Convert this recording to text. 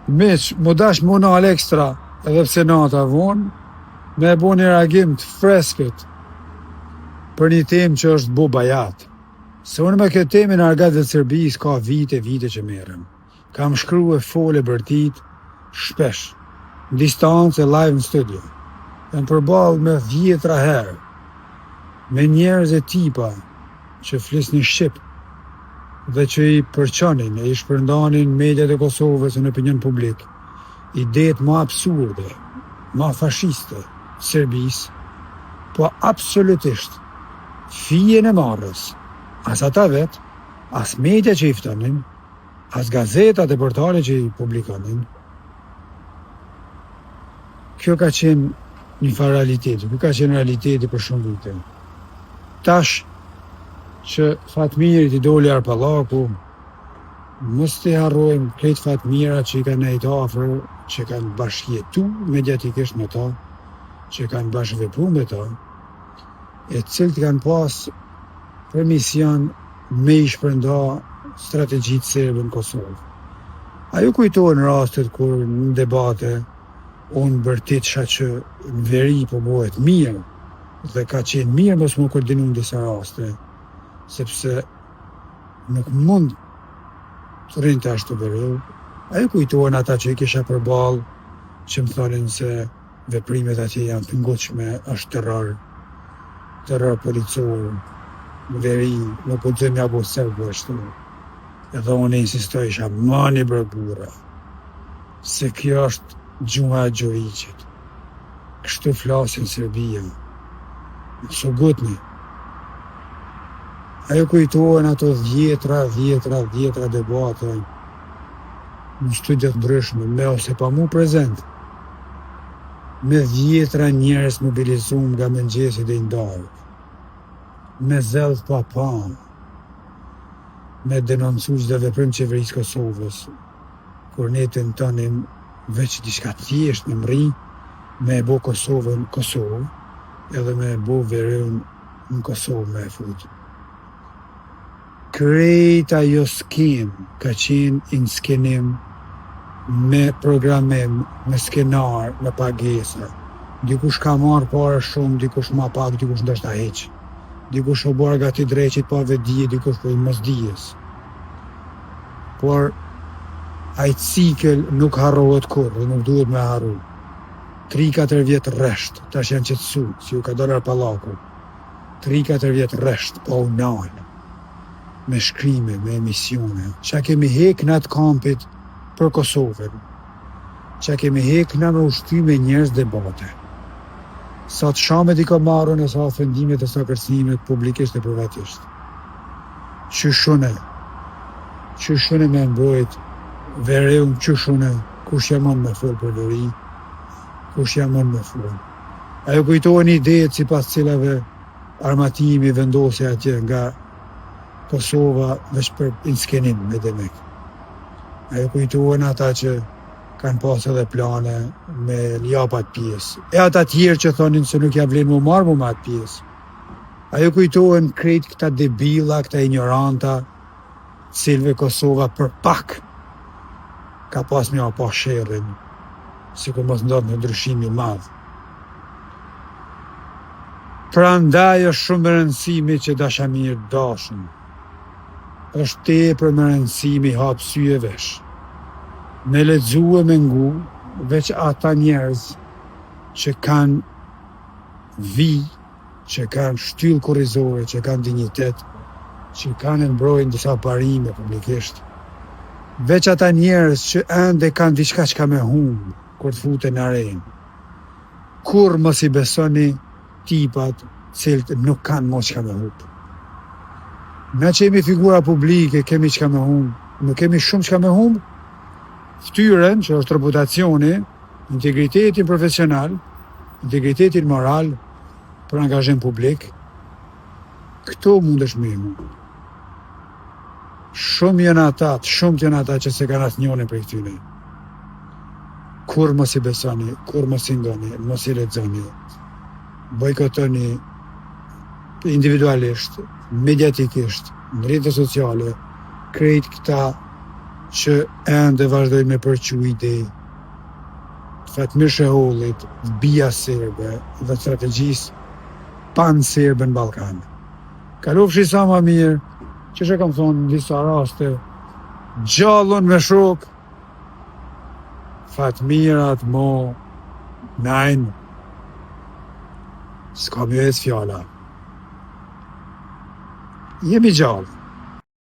Meq, më dash më nal ekstra, edhe pse nata vonë, me bo një reagim të freskët për një temë që është bo bajat. Se unë me këtë temë në Argat dhe Serbis ka vite që merrem. Kam shkruar fole bërtit shpesh, në distancë e live në studio. Jam përballë me 10 herë, me njerëz e tipa që flisnin shqip dhe që i përçonin e i shpërndanin mediat e Kosovës në opinion publik idetë më absurde, më fashiste Serbis, po absolutisht fijen e marrës, as ata vet, as media që i ftonin, as gazetat e portale që i publikonin. Kjo ka qenë një farë realiteti, kjo ka qenë realiteti për shumë vite. Tash që Fatmirit i doli Arpallaku, mos të harrojmë krejt Fatmira që i kanë nejtë afër, që kanë bashkjetu mediatikisht me ta, që kanë bashkëvepru me ta, e cilët kanë pas për mision me i shpërnda strategjitë serbe në Kosovë. Ajo kujtohen rastet kur në debate unë bërtitësha që në veri po bëhet mirë dhe ka qenë mirë mos më koordinu në disa raste, sepse nuk mund të rinë të ashtu veriu. Ajo kujtohen ata që i kisha përballë, që më thonin se veprimet atje janë të ngutshme, është terror policor, në veri, nuk po të mja bo sërbë ashtu. Edhe unë insistojisha, mani bre burra, se kjo është gjuha e Gjoriqit. Kështu flasin Serbia. Së gutni. Ajo kujtohen ato dhjetra debate në studiet ndryshme, me ose pa mu prezent, me dhjetra njerëz mobilizum nga mëngjesit e ndarë, me zellë pa panë, me denoncues dhe veprim qeverisë Kosovës, kur ne tentonim veç diçka thjesht në mri, me e bo Kosovën Kosovë, edhe me e bo veriun në Kosovë me e fut. Krejt ajo skem ka qenë in skenim me programim, me skenar, me pagesa. Dikush ka marrë para shumë, dikush ma pak, dikush ndoshta heq. Dikush o barë gati dreqit pa vedije, dikush po i mos dijes. Por ai cikël nuk harrohet kurrë dhe nuk duhet me harru. 3-4 vjet rresht, tash janë qetësu, si u ka dollar Arpallaku. 3-4 vjet rresht, pa u nalë, me shkrime, me emisione, që kemi hek në atë kampit për Kosovën, që kemi hek në ushtrime njerëz debate. Sa të shamet i ka marrën e sa ofendimet e sa kërcënimet publikisht e privatisht. Qyshune me mbrojt vereun, qyshune, kush jamon me fol për veri, kush jamon me fol. Ajo kujtohen idejet si pas cilave armatimi vendosja atje nga Kosova veç për inskenim me demek. Ajo kujtohen ata që kanë pas edhe plane me ljapat pjesë. E ata tjerë që thonin se nuk ja vlen më marrë më atë pjesë. Ajo kujtohen krejt këta debila, këta ignoranta, cilve Kosova për pak ka pas një pa sherrin, si ku mos ndodhë në ndryshimi madh. Prandaj është shumë më rëndësimi që dashamir dashën. Është tepër më rëndësimi hap sy e vesh. Me lexu e me ngu, veç ata njerëz që kanë vi, që kanë shtyllë kurrizore, që kanë dignitet, që kanë mbrojnë disa parime publikisht. Veç ata njerëz që ende kanë diçka që ka me humbë, kur të futen në arenë. Kur mos i besoni tipat cilët nuk kanë mos që ka me humbë. Na që jemi figura publike, kemi që ka me humbë, nuk kemi shumë që ka me humbë, ftyren, që është reputacioni, integritetin profesional, integritetin moral, për angazhim publik, këto mundesh me imu. Shumë janë ata që se kanë asë njone për këtyne. Kur mos i besoni, kur mos i ndoni, mos i lexoni, bojkotoni individualisht, mediatikisht, në rrjetet sociale, krejt këta që ende vazhdojnë me përqu ide Fatmir Shehollit, bija serbe dhe strategjisë pan-serbe në Ballkan. Kalofshi sa ma mirë, që që kam thonë në disa raste, gjallon me shok, Fatmirat mo, nein, s'ka më ecë fjala. Jemi gjallë.